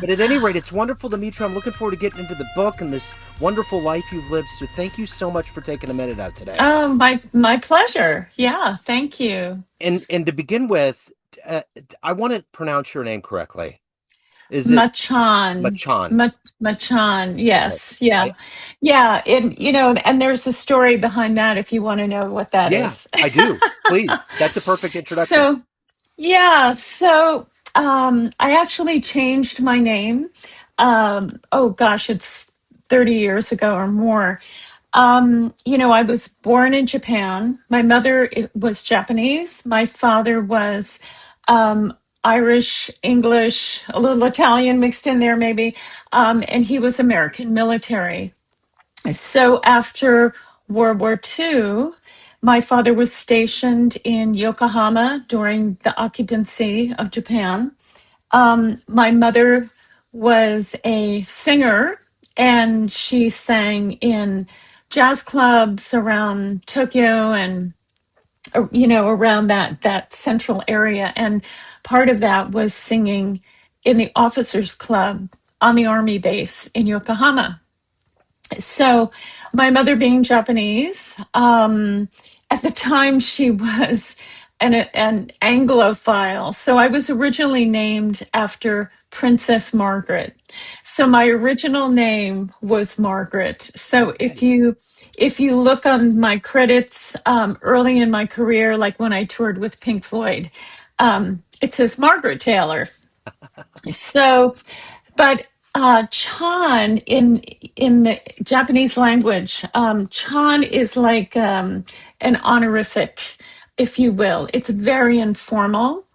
But at any rate, it's wonderful to meet you. I'm looking forward to getting into the book and this wonderful life you've lived. So thank you so much for taking a minute out today. My pleasure. Yeah, thank you. And to begin with, uh, I want to pronounce your name correctly. Is it Machan, Machan? Machan. Okay. Yes, yeah, I yeah. And and there's a story behind that if you want to know what that Yeah, is. I do. Please. That's a perfect introduction. So yeah, so I actually changed my name. Oh gosh, it's 30 years ago or more. I was born in Japan. My mother was Japanese. My father was um, Irish, English, a little Italian mixed in there, maybe. And he was American military. So after World War II, my father was stationed in Yokohama during the occupancy of Japan. My mother was a singer and she sang in jazz clubs around Tokyo and around that central area, and part of that was singing in the officers club on the army base in Yokohama. So, my mother being Japanese, at the time she was an Anglophile. So, I was originally named after Princess Margaret. So, my original name was Margaret. So, Okay. if you look on my credits early in my career, like when I toured with Pink Floyd, it says Margaret Taylor. So, but Chan in the Japanese language, Chan is like an honorific, if you will. It's very informal.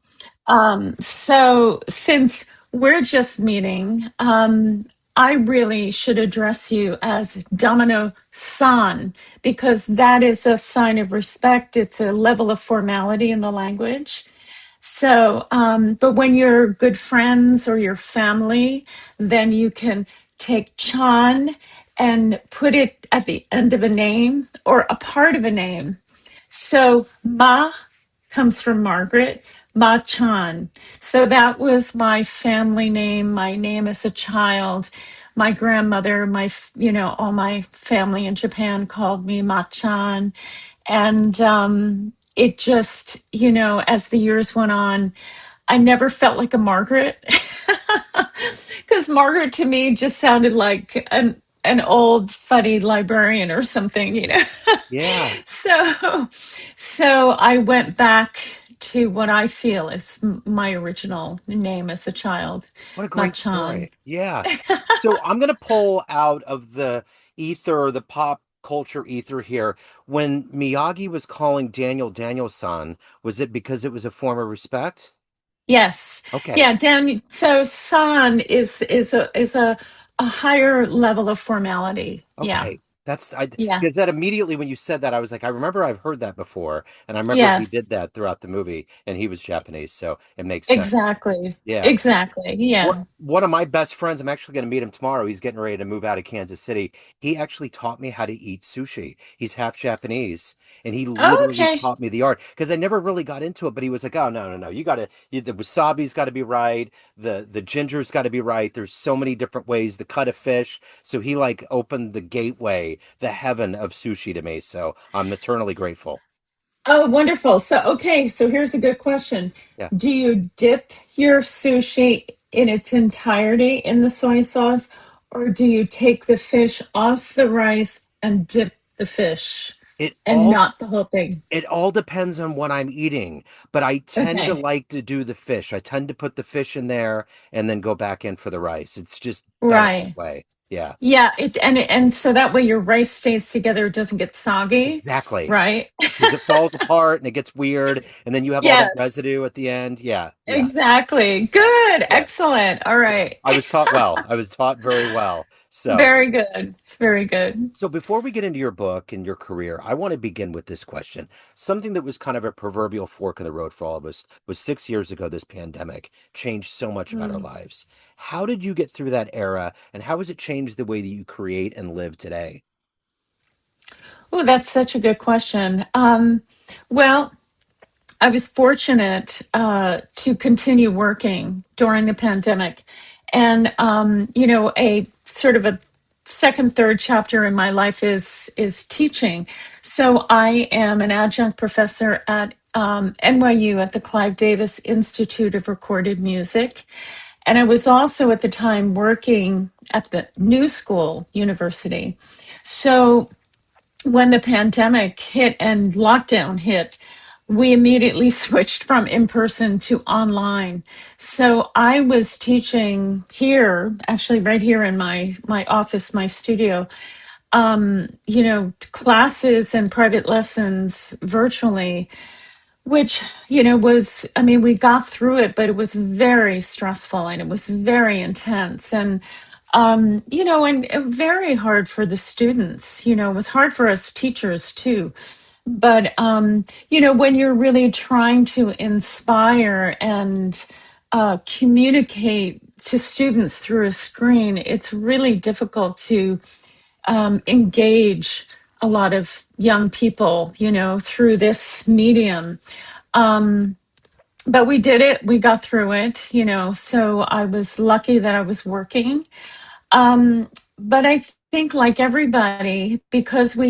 So since we're just meeting, I really should address you as Domino San because that is a sign of respect. It's a level of formality in the language. So, but when you're good friends or your family, then you can take Chan and put it at the end of a name or a part of a name. So, Ma comes from Margaret, Ma Chan. So that was my family name, my name as a child. My grandmother, all my family in Japan called me Ma Chan. And it just, as the years went on, I never felt like a Margaret because Margaret to me just sounded like an old funny librarian or something. Yeah. So, so I went back to what I feel is my original name as a child, What a great Machan. story. Yeah. So I'm going to pull out of the ether, the pop culture ether here. When Miyagi was calling Daniel-san, was it because it was a form of respect? Yes, Okay. yeah, Dan. So san is a higher level of formality. Yeah, Okay. That's I yeah, because that immediately when you said that I was like I remember I've heard that before and I remember he did yes, that throughout the movie and he was Japanese so it makes sense. exactly, Yeah. exactly. Yeah. One of my best friends, I'm actually going to meet him tomorrow. He's getting ready to move out of Kansas City. He actually taught me how to eat sushi. He's half Japanese, and he literally Okay. taught me the art because I never really got into it. But he was like, "Oh no, no, no! The wasabi's got to be right. The ginger's got to be right. There's so many different ways to cut a fish." So he like opened the gateway, the heaven of sushi to me. So I'm eternally grateful. Oh, wonderful. So, okay. So here's a good question. Yeah. Do you dip your sushi in its entirety in the soy sauce, or do you take the fish off the rice and dip the fish It and all not the whole thing? It all depends on what I'm eating, but I tend to Okay. like to do the fish. I tend to put the fish in there and then go back in for the rice. It's just better that Right. way. Yeah, Yeah, and so that way your rice stays together, it doesn't get soggy, exactly. right? Because it falls apart and it gets weird, and then you have all that Yes, residue at the end. Yeah, yeah, exactly. yeah, Good. yeah, Excellent. All yeah. right. I was taught well. I was taught very well. So, Very good. Very good. So before we get into your book and your career, I want to begin with this question. Something that was kind of a proverbial fork in the road for all of us was 6 years ago, this pandemic changed so much about our Hmm. lives. How did you get through that era, and how has it changed the way that you create and live today? Oh, that's such a good question. Well, I was fortunate to continue working during the pandemic. And a sort of a second, third chapter in my life is teaching. So I am an adjunct professor at NYU at the Clive Davis Institute of Recorded Music. And I was also at the time working at the New School University. So when the pandemic hit and lockdown hit, we immediately switched from in person to online. So I was teaching here, actually right here in my office, my studio, classes and private lessons virtually, which, was, I mean, we got through it, but it was very stressful and it was very intense. And very hard for the students. It was hard for us teachers too. But, when you're really trying to inspire and communicate to students through a screen, it's really difficult to engage a lot of young people, through this medium. But we did it, we got through it, so I was lucky that I was working. But I think, like everybody, because I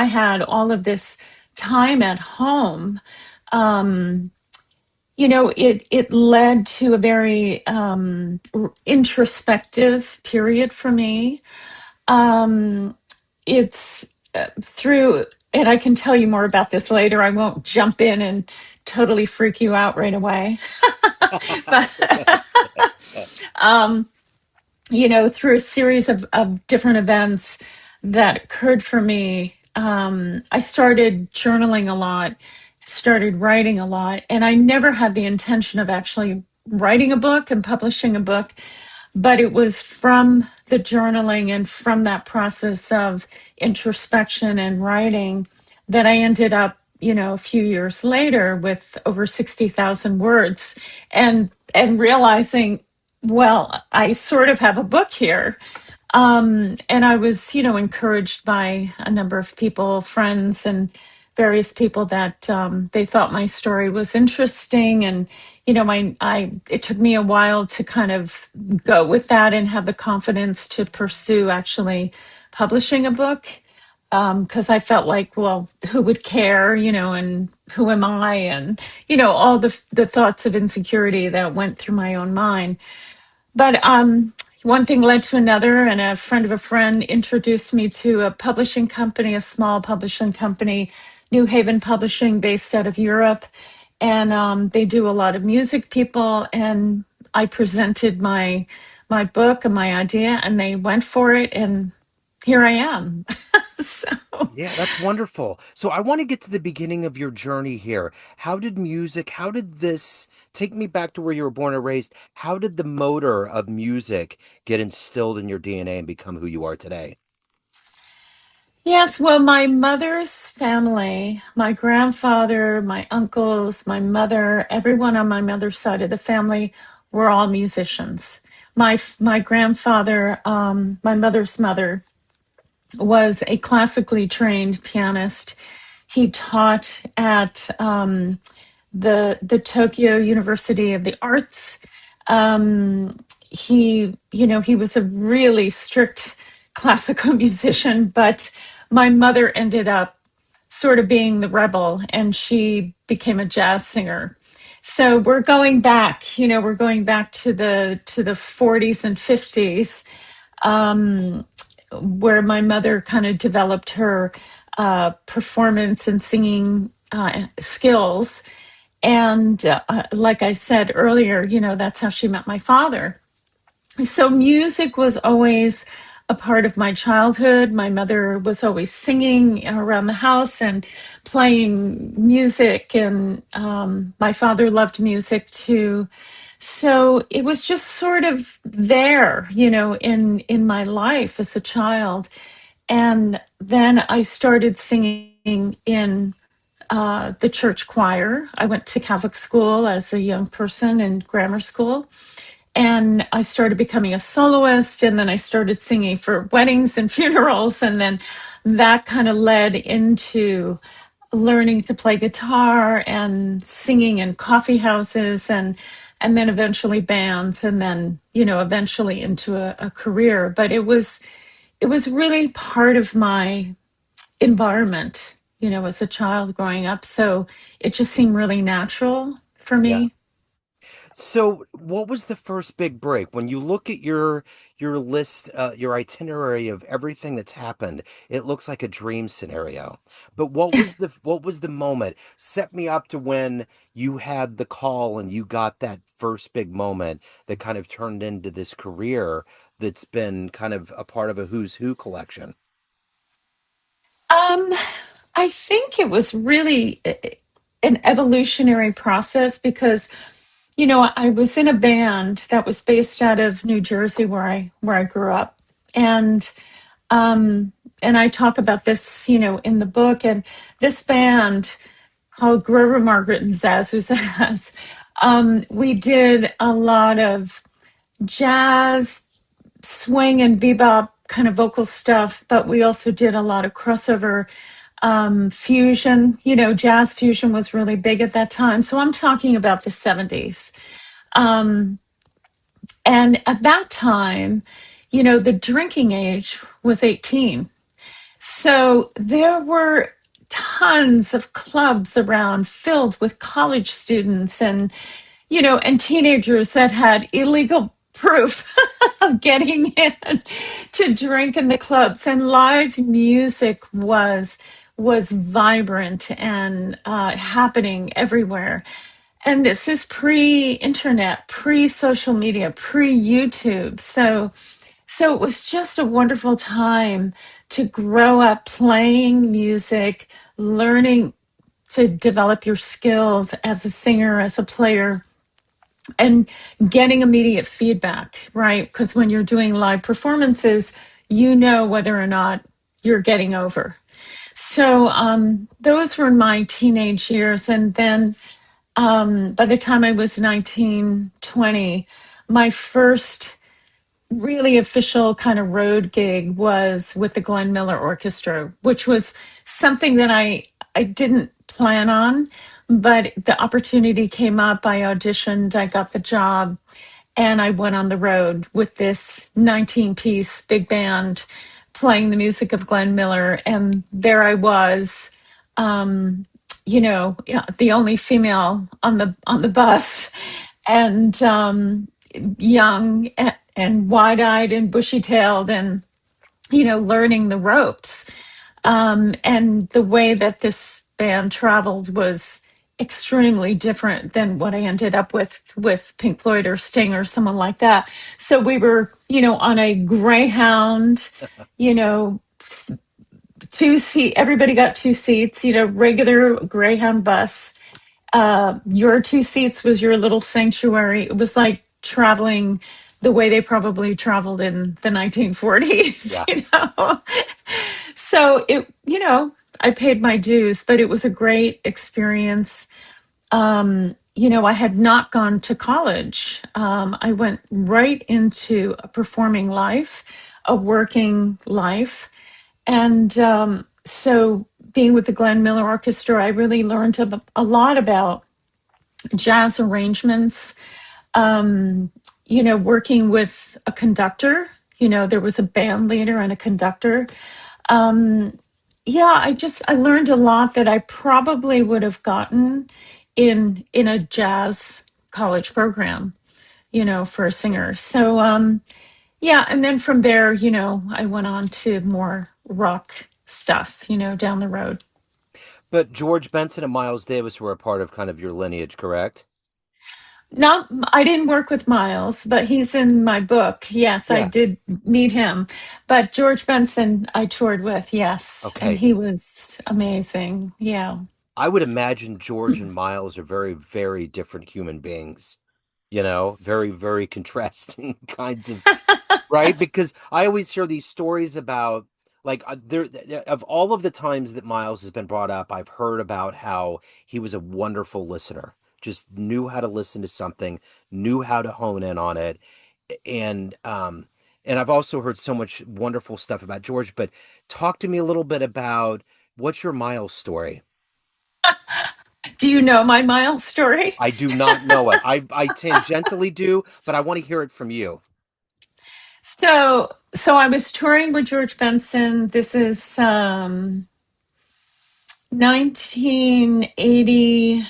had all of this time at home, it led to a very introspective period for me. It's through, and I can tell you more about this later. I won't jump in and totally freak you out right away. But through a series of different events that occurred for me, I started journaling a lot, started writing a lot, and I never had the intention of actually writing a book and publishing a book. But it was from the journaling and from that process of introspection and writing that I ended up, a few years later with over 60,000 words and realizing, well, I sort of have a book here. And I was, encouraged by a number of people, friends, and various people that they thought my story was interesting. And, it took me a while to kind of go with that and have the confidence to pursue actually publishing a book. Because I felt like, well, who would care, and who am I? And, all the thoughts of insecurity that went through my own mind. But one thing led to another, and a friend of a friend introduced me to a publishing company, a small publishing company, New Haven Publishing, based out of Europe. And they do a lot of music, people. And I presented my book and my idea, and they went for it. And here I am. So. Yeah, that's wonderful. So I want to get to the beginning of your journey here. How did this take me back to where you were born and raised? How did the motor of music get instilled in your DNA and become who you are today? Yes, well, my mother's family, my grandfather, my uncles, my mother, everyone on my mother's side of the family were all musicians. My grandfather, my mother's mother, was a classically trained pianist. He taught at the Tokyo University of the Arts. He was a really strict classical musician, but my mother ended up sort of being the rebel, and she became a jazz singer. So we're going back to the 40s and 50s, where my mother kind of developed her performance and singing skills. And like I said earlier, that's how she met my father. So music was always a part of my childhood. My mother was always singing around the house and playing music, and my father loved music too. So it was just sort of there, in my life as a child. And then I started singing in the church choir. I went to Catholic school as a young person in grammar school. And I started becoming a soloist, and then I started singing for weddings and funerals. And then that kind of led into learning to play guitar and singing in coffee houses. and then eventually bands, and then, eventually into a career. But it was really part of my environment, as a child growing up. So it just seemed really natural for Yeah. me. So, what was the first big break? When you look at your list, your itinerary of everything that's happened, it looks like a dream scenario. But what was the moment? Set me up to when you had the call and you got that first big moment that kind of turned into this career that's been kind of a part of a who's who collection. Um, I think it was really an evolutionary process because, I was in a band that was based out of New Jersey where I grew up. And um and I talk about this, in the book. And this band called Grover Margaret and Za Zu Zaz, we did a lot of jazz, swing, and bebop kind of vocal stuff, but we also did a lot of crossover fusion. Jazz fusion was really big at that time. So I'm talking about the 70s. Um, and at that time, the drinking age was 18. So there were tons of clubs around filled with college students and teenagers that had illegal proof of getting in to drink in the clubs. And live music was vibrant and happening everywhere. And this is pre-internet, pre-social media, pre-YouTube. So it was just a wonderful time to grow up playing music, learning to develop your skills as a singer, as a player, and getting immediate feedback, right? Because when you're doing live performances, you know whether or not you're getting over. So those were my teenage years. And then by the time I was 19, 20, my first really official kind of road gig was with the Glenn Miller Orchestra, which was something that I didn't plan on, but the opportunity came up. I auditioned, I got the job, and I went on the road with this 19-piece big band playing the music of Glenn Miller. And there I was, yeah, the only female on the bus, and young and wide-eyed and bushy-tailed, and learning the ropes. And the way that this band traveled was extremely different than what I ended up with Pink Floyd or Sting or someone like that. So we were, on a Greyhound, you know, two seat. Everybody got two seats. Regular Greyhound bus. Your two seats was your little sanctuary. It was like traveling the way they probably traveled in the 1940s. Yeah. So I paid my dues, but it was a great experience. I had not gone to college. I went right into a performing life, a working life. And so being with the Glenn Miller Orchestra, I really learned a lot about jazz arrangements, working with a conductor. There was a band leader and a conductor. Um, yeah, I learned a lot that I probably would have gotten in a jazz college program, for a singer. So yeah, and then from there, I went on to more rock stuff, down the road. But George Benson and Miles Davis were a part of kind of your lineage, correct? Not, I didn't work with Miles, but he's in my book. Yes, I Yeah. did meet him. But George Benson, I toured with, yes, and Okay. he was amazing. Yeah. I would imagine George and Miles are very, very different human beings, very, very contrasting kinds of, right? Because I always hear these stories about, like, there, of all of the times that Miles has been brought up, I've heard about how he was a wonderful listener, just knew how to listen to something, knew how to hone in on it. And, and I've also heard so much wonderful stuff about George, but talk to me a little bit about what's your Miles story? Do you know my Miles story? I do not know it. I tangentially do, but I want to hear it from you. So I was touring with George Benson. This is 1980.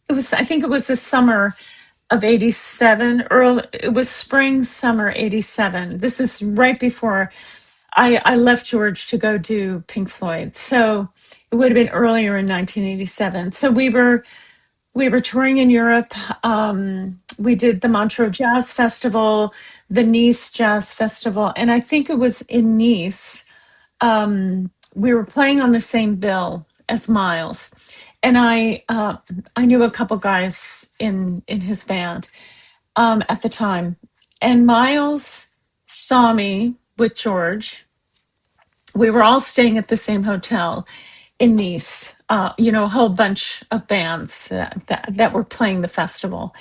It was, I think it was the summer of 87, early, it was spring, summer 87. This is right before I left George to go do Pink Floyd. So it would have been earlier in 1987. So we were touring in Europe. We did the Montreux Jazz Festival, the Nice Jazz Festival, and I think it was in Nice. We were playing on the same bill as Miles, and I knew a couple guys in his band at the time, and Miles saw me with George. We were all staying at the same hotel in Nice. A whole bunch of bands that were playing the festival.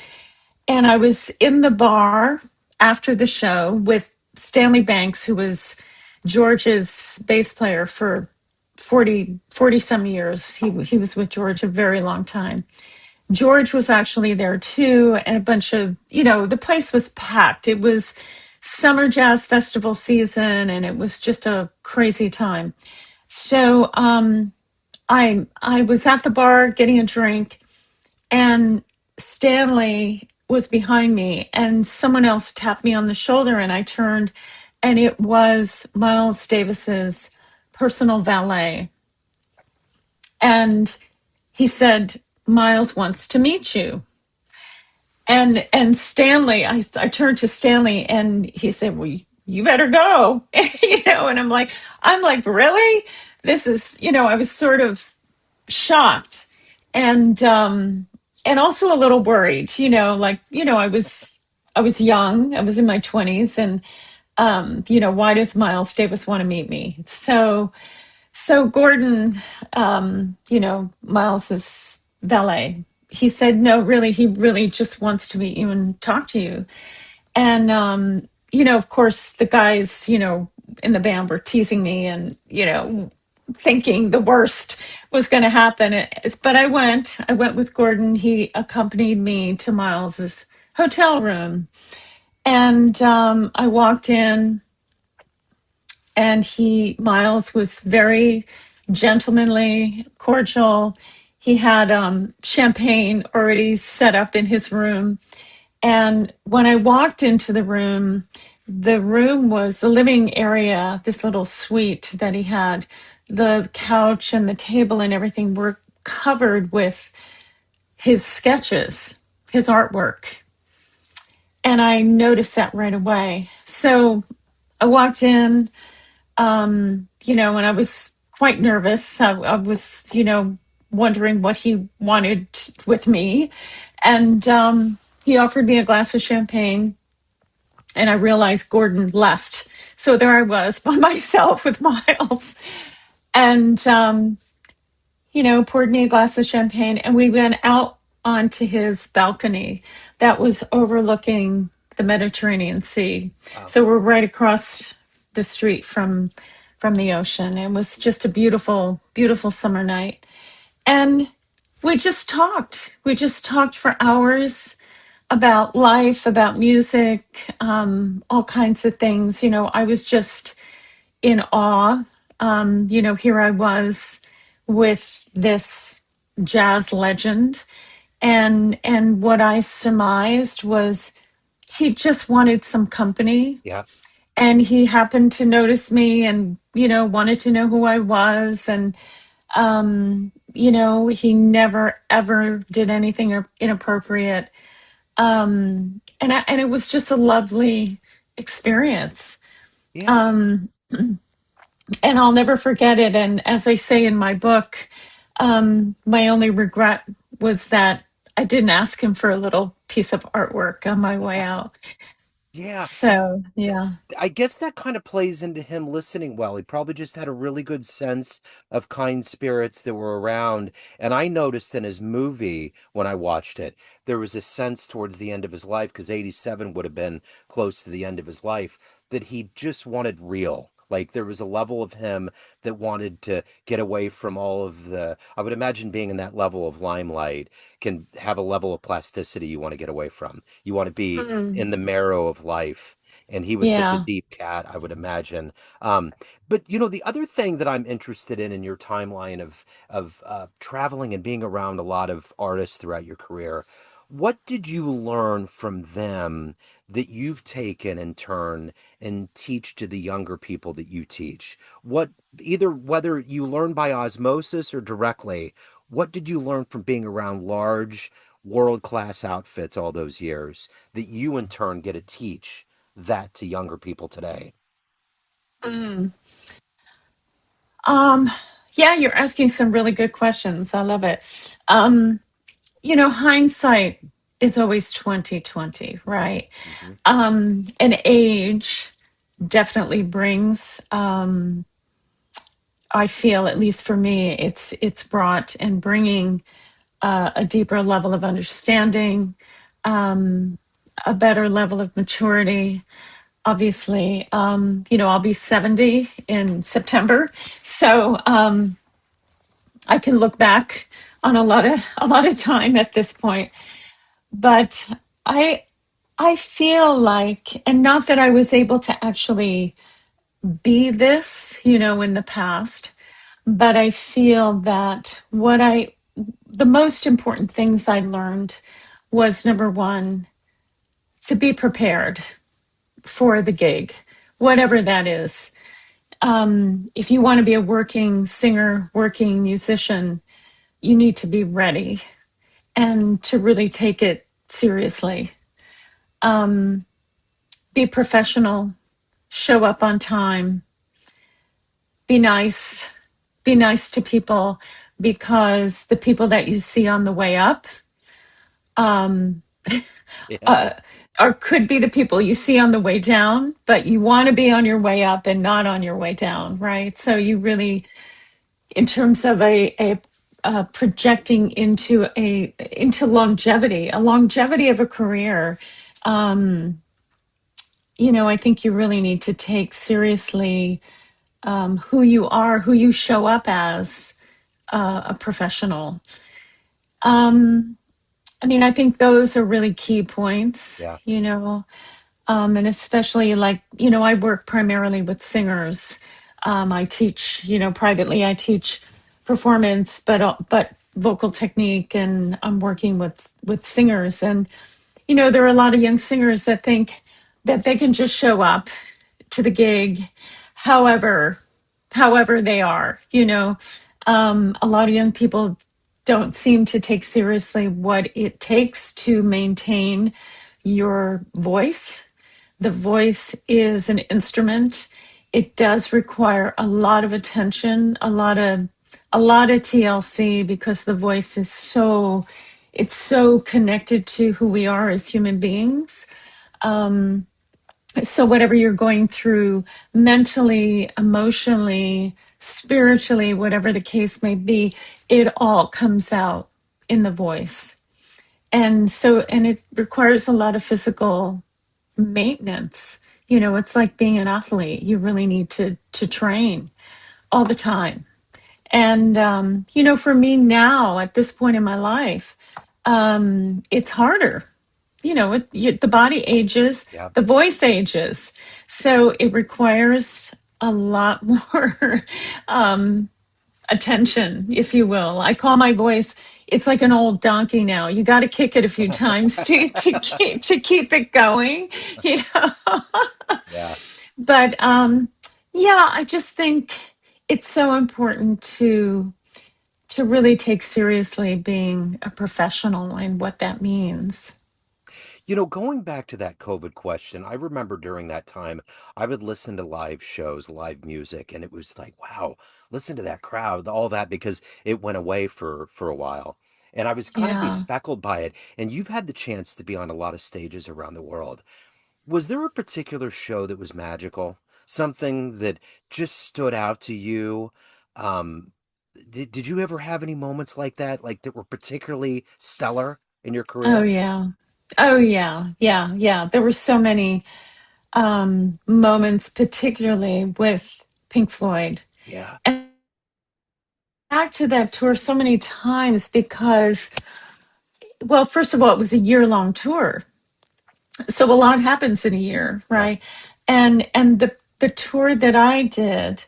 And I was in the bar after the show with Stanley Banks, who was George's bass player for 40 some years. He was with George a very long time. George was actually there too, and a bunch of, the place was packed. It was summer jazz festival season, and it was just a crazy time. So I was at the bar getting a drink, and Stanley was behind me, and someone else tapped me on the shoulder, and I turned, and it was Miles Davis's personal valet. And he said, Miles wants to meet you. And Stanley, I turned to Stanley and he said, well, you better go. And I'm like, really? This is, I was sort of shocked and also a little worried, I was young, I was in my 20s, and why does Miles Davis want to meet me? So Gordon, Miles's valet, he said, no, really, he really just wants to meet you and talk to you. And, of course, the guys, in the band were teasing me and, thinking the worst was going to happen. But I went with Gordon. He accompanied me to Miles's hotel room. And I walked in, and Miles was very gentlemanly, cordial. He had champagne already set up in his room. And when I walked into the room was the living area, this little suite that he had. The couch and the table and everything were covered with his sketches, his artwork. And I noticed that right away. So I walked in, and I was quite nervous. I was, wondering what he wanted with me. And he offered me a glass of champagne, and I realized Gordon left. So there I was by myself with Miles. And, poured me a glass of champagne, and we went out onto his balcony that was overlooking the Mediterranean Sea. Wow. So we're right across the street from the ocean. It was just a beautiful, beautiful summer night. And we just talked. We just talked for hours about life, about music, all kinds of things. I was just in awe. Here I was with this jazz legend, and what I surmised was he just wanted some company, Yeah. and he happened to notice me and wanted to know who I was, and he never ever did anything inappropriate, and it was just a lovely experience. Yeah. um and I'll never forget it. And as I say in my book, my only regret was that I didn't ask him for a little piece of artwork on my way out. Yeah. So yeah. I guess that kind of plays into him listening well. He probably just had a really good sense of kind spirits that were around. And I noticed in his movie when I watched it, there was a sense towards the end of his life, because 87 would have been close to the end of his life, that he just wanted real. Like there was a level of him that wanted to get away from all of the, I would imagine being in that level of limelight can have a level of plasticity you want to get away from. You want to be Mm, in the marrow of life. And he was such a yeah. deep cat, I would imagine. Um, but the other thing that I'm interested in your timeline of traveling and being around a lot of artists throughout your career, what did you learn from them that you've taken in turn and teach to the younger people that you teach? What, either whether you learn by osmosis or directly, what did you learn from being around large world class outfits all those years that you in turn get to teach that to younger people today? Mm. Um, yeah, you're asking some really good questions. I love it. Hindsight is always 2020, right? Hmm. And age definitely brings, I feel, at least for me, it's brought and bringing a deeper level of understanding, um, a better level of maturity. Obviously, I'll be 70 in September, so I can look back on a lot of time at this point. But I I feel like, and not that I was able to actually be this, in the past, but I feel that the most important things I learned was number one, to be prepared for the gig, whatever that is. If you want to be a working singer, working musician, you need to be ready and to really take it seriously. Um, be professional, show up on time, be nice, be nice to people, because the people that you see on the way up, um, Yeah. uh, or could be the people you see on the way down, but you want to be on your way up and not on your way down, right? So you really, in terms of projecting into longevity, a longevity of a career, um, I think you really need to take seriously who you are, who you show up as a professional. Um, I mean, I think those are really key points, Yeah. and especially like, I work primarily with singers. I teach, privately, I teach performance, but vocal technique, and I'm working with singers. And, there are a lot of young singers that think that they can just show up to the gig however however they are. A lot of young people don't seem to take seriously what it takes to maintain your voice. The voice is an instrument. It does require a lot of attention, a lot of TLC, because the voice is it's so connected to who we are as human beings. So whatever you're going through mentally, emotionally, spiritually, whatever the case may be, it all comes out in the voice. And it requires a lot of physical maintenance. It's like being an athlete. You really need to train all the time. And for me now, at this point in my life, it's harder. The body ages, Yeah. the voice ages, so it requires a lot more attention, if you will. I call my voice, it's like an old donkey now. You got to kick it a few times to keep it going, you know. Yeah. But yeah, I just think it's so important to really take seriously being a professional and what that means. Going back to that COVID question, I remember during that time, I would listen to live shows, live music, and it was like, wow, listen to that crowd, all that, because it went away for a while. And I was kind of Yeah. bespeckled by it. And you've had the chance to be on a lot of stages around the world. Was there a particular show that was magical? Something that just stood out to you? Um, did you ever have any moments like that, like that were particularly stellar in your Oh career? yeah. Oh yeah. Yeah. Yeah. There were so many. moments, particularly with Pink Floyd. Yeah. And back to that tour so many times because, well, first of all, it was a year-long tour. So a lot happens in a year, Yeah. right? And the tour that I did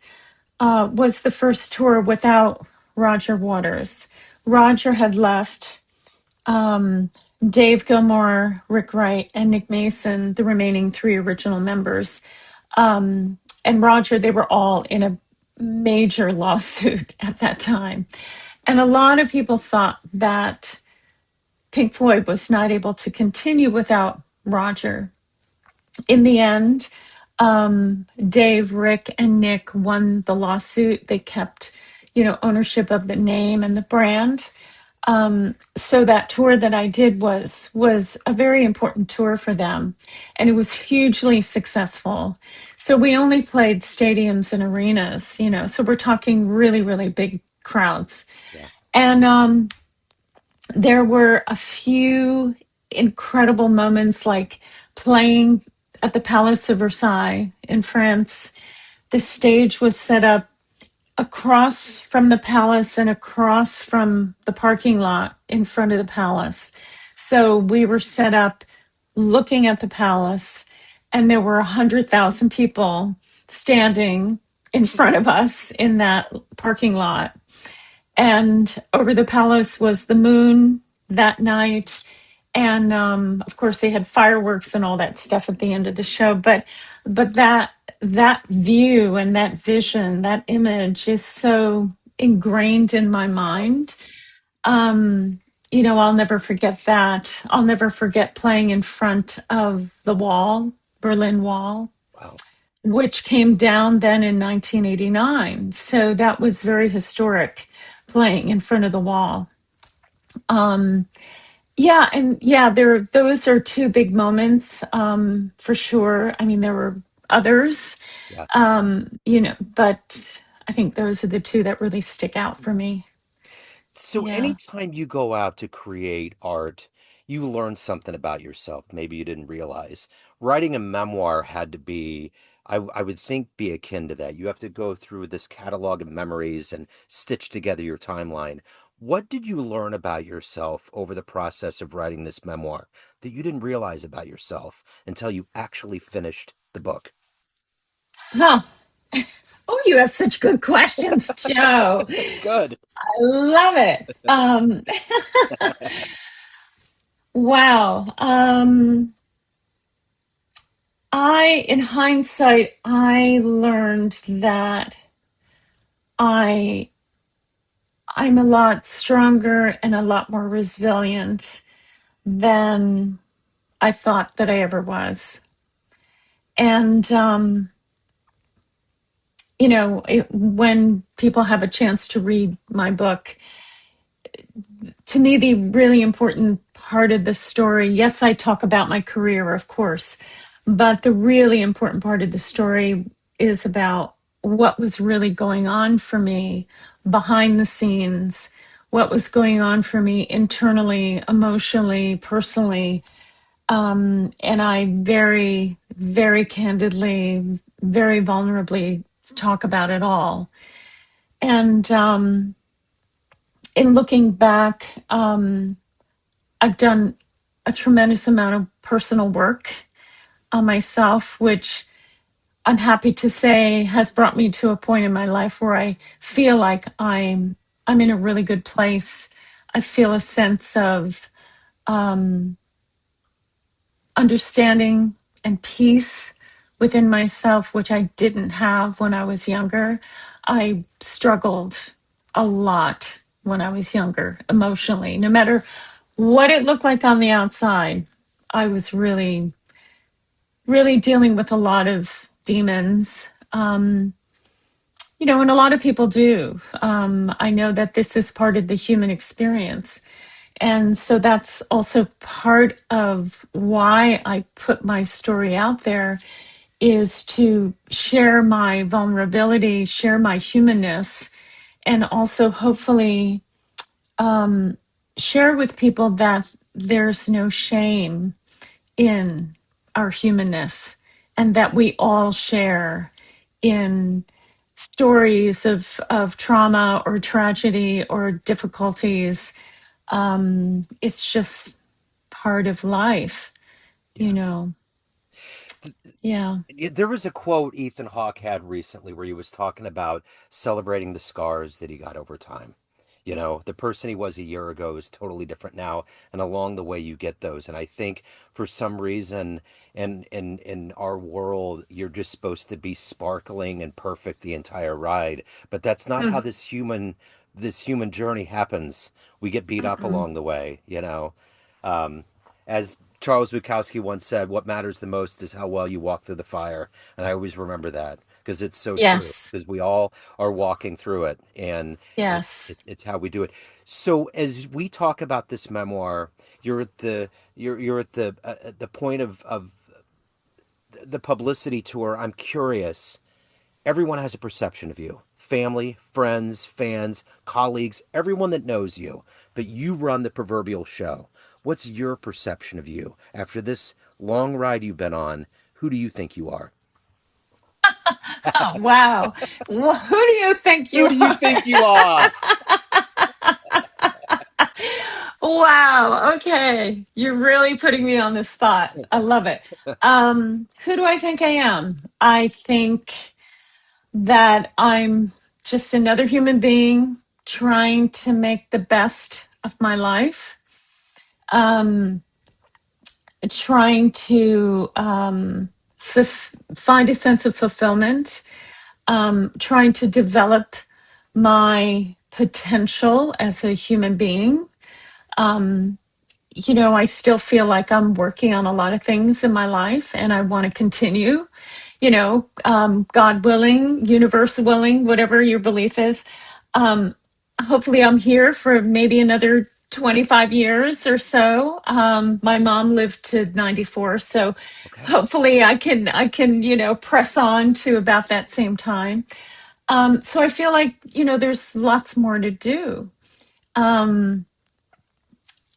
was the first tour without Roger Waters. Roger had left. um, Dave Gilmore, Rick Wright, and Nick Mason, the remaining three original members, and Roger, they were all in a major lawsuit at that time. And a lot of people thought that Pink Floyd was not able to continue without Roger. In the end, Dave, Rick, and Nick won the lawsuit. They kept, ownership of the name and the brand. So that tour that I did was a very important tour for them, and it was hugely successful. So we only played stadiums and arenas, so we're talking really, really big crowds. Yeah. And there were a few incredible moments, like playing at the Palace of Versailles in France. The stage was set up across from the palace and across from the parking lot in front of the palace. So we were set up looking at the palace, and there were 100,000 people standing in front of us in that parking lot. And over the palace was the moon that night. And of course, they had fireworks and all that stuff at the end of the show. But that view and that vision, that image is so ingrained in my mind. I'll never forget that. I'll never forget playing in front of the wall, Berlin Wall, Wow. which came down then in 1989. So that was very historic, playing in front of the wall. Yeah, and yeah, those are two big moments, for sure. I mean, there were others, Yeah. but I think those are the two that really stick out for me. So Yeah. anytime you go out to create art, you learn something about yourself. Maybe you didn't realize. Writing a memoir had to be, I would think, be akin to that. You have to go through this catalog of memories and stitch together your timeline. What did you learn about yourself over the process of writing this memoir that you didn't realize about yourself until you actually finished the book? Huh. Oh, you have such good questions, Joe. Good. I love it. Wow. In hindsight, I learned that I I'm a lot stronger and a lot more resilient than I thought that I ever was. And when people have a chance to read my book, to me, the really important part of the story, yes, I talk about my career, of course, but the really important part of the story is about what was really going on for me behind the scenes, what was going on for me internally, emotionally, personally. And I very, very candidly, very vulnerably talk about it all. And in looking back, I've done a tremendous amount of personal work on myself, which I'm happy to say has brought me to a point in my life where I feel like I'm in a really good place. I feel a sense of understanding and peace within myself, which I didn't have when I was younger. I struggled a lot when I was younger, emotionally. No matter what it looked like on the outside, I was really, really dealing with a lot of demons. And a lot of people do. I know that this is part of the human experience. And so that's also part of why I put my story out there, is to share my vulnerability, share my humanness, and also hopefully share with people that there's no shame in our humanness and that we all share in stories of trauma or tragedy or difficulties. It's just part of life, you Yeah. know. Yeah. There was a quote Ethan Hawke had recently where he was talking about celebrating the scars that he got over time. You know, the person he was a year ago is totally different now, and along the way you get those. And I think for some reason in our world, you're just supposed to be sparkling and perfect the entire ride. But that's not how Mm, this human journey happens. We get beat up mm-mm. along the way, you know. As Charles Bukowski once said, what matters the most is how well you walk through the fire. And I always remember that because it's so true. Yes. Because we all are walking through it, and Yes. it's how we do it. So as we talk about this memoir, you're at the point of the publicity tour. I'm curious. Everyone has a perception of you. Family, friends, fans, colleagues, everyone that knows you. But you run the proverbial show. What's your perception of you after this long ride you've been on? Who do you think you are? Oh, wow. Who do you think Who you do you are? think you are? Wow. Okay. You're really putting me on the spot. I love it. Who do I think I am? I think that I'm just another human being trying to make the best of my life, um, trying to find a sense of fulfillment, trying to develop my potential as a human being. I still feel like I'm working on a lot of things in my life and I want to continue, God willing, universe willing, whatever your belief is. Um, Hopefully, I'm here for maybe another 25 years or so. My mom lived to 94, so Okay. hopefully I can, press on to about that same time. So I feel like, there's lots more to do. Um,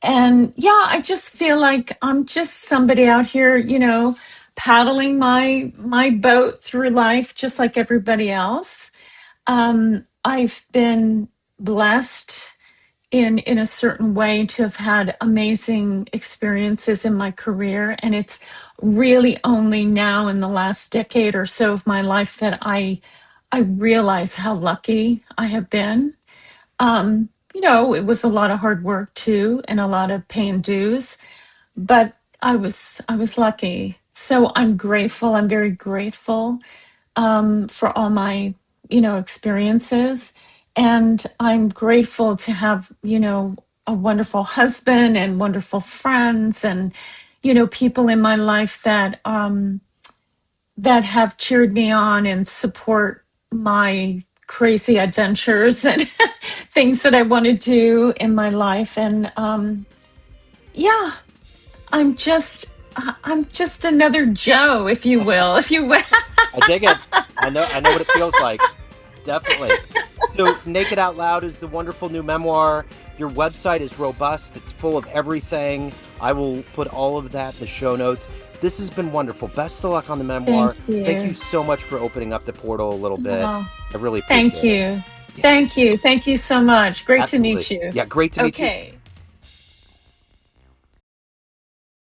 and yeah, I just feel like I'm just somebody out here, paddling my boat through life just like everybody else. I've been blessed in a certain way to have had amazing experiences in my career, and it's really only now in the last decade or so of my life that I realize how lucky I have been. It was a lot of hard work too and a lot of paying dues, but I was lucky. So I'm grateful. I'm very grateful for all my, experiences. And I'm grateful to have, a wonderful husband and wonderful friends and, people in my life that have cheered me on and support my crazy adventures and things that I want to do in my life. And yeah, I'm just another Joe, if you will, if you will. I dig it. I know what it feels like. Definitely. So, Naked Out Loud is the wonderful new memoir. Your website is robust, it's full of everything. I will put all of that in the show notes. This has been wonderful. Best of luck on the memoir. Thank Thank you you. so much for opening up the portal a little bit. Oh, I really thank appreciate it. you. Yeah, Thank you. Thank you so much. Great to absolutely. meet you. Yeah, great to meet you. Okay.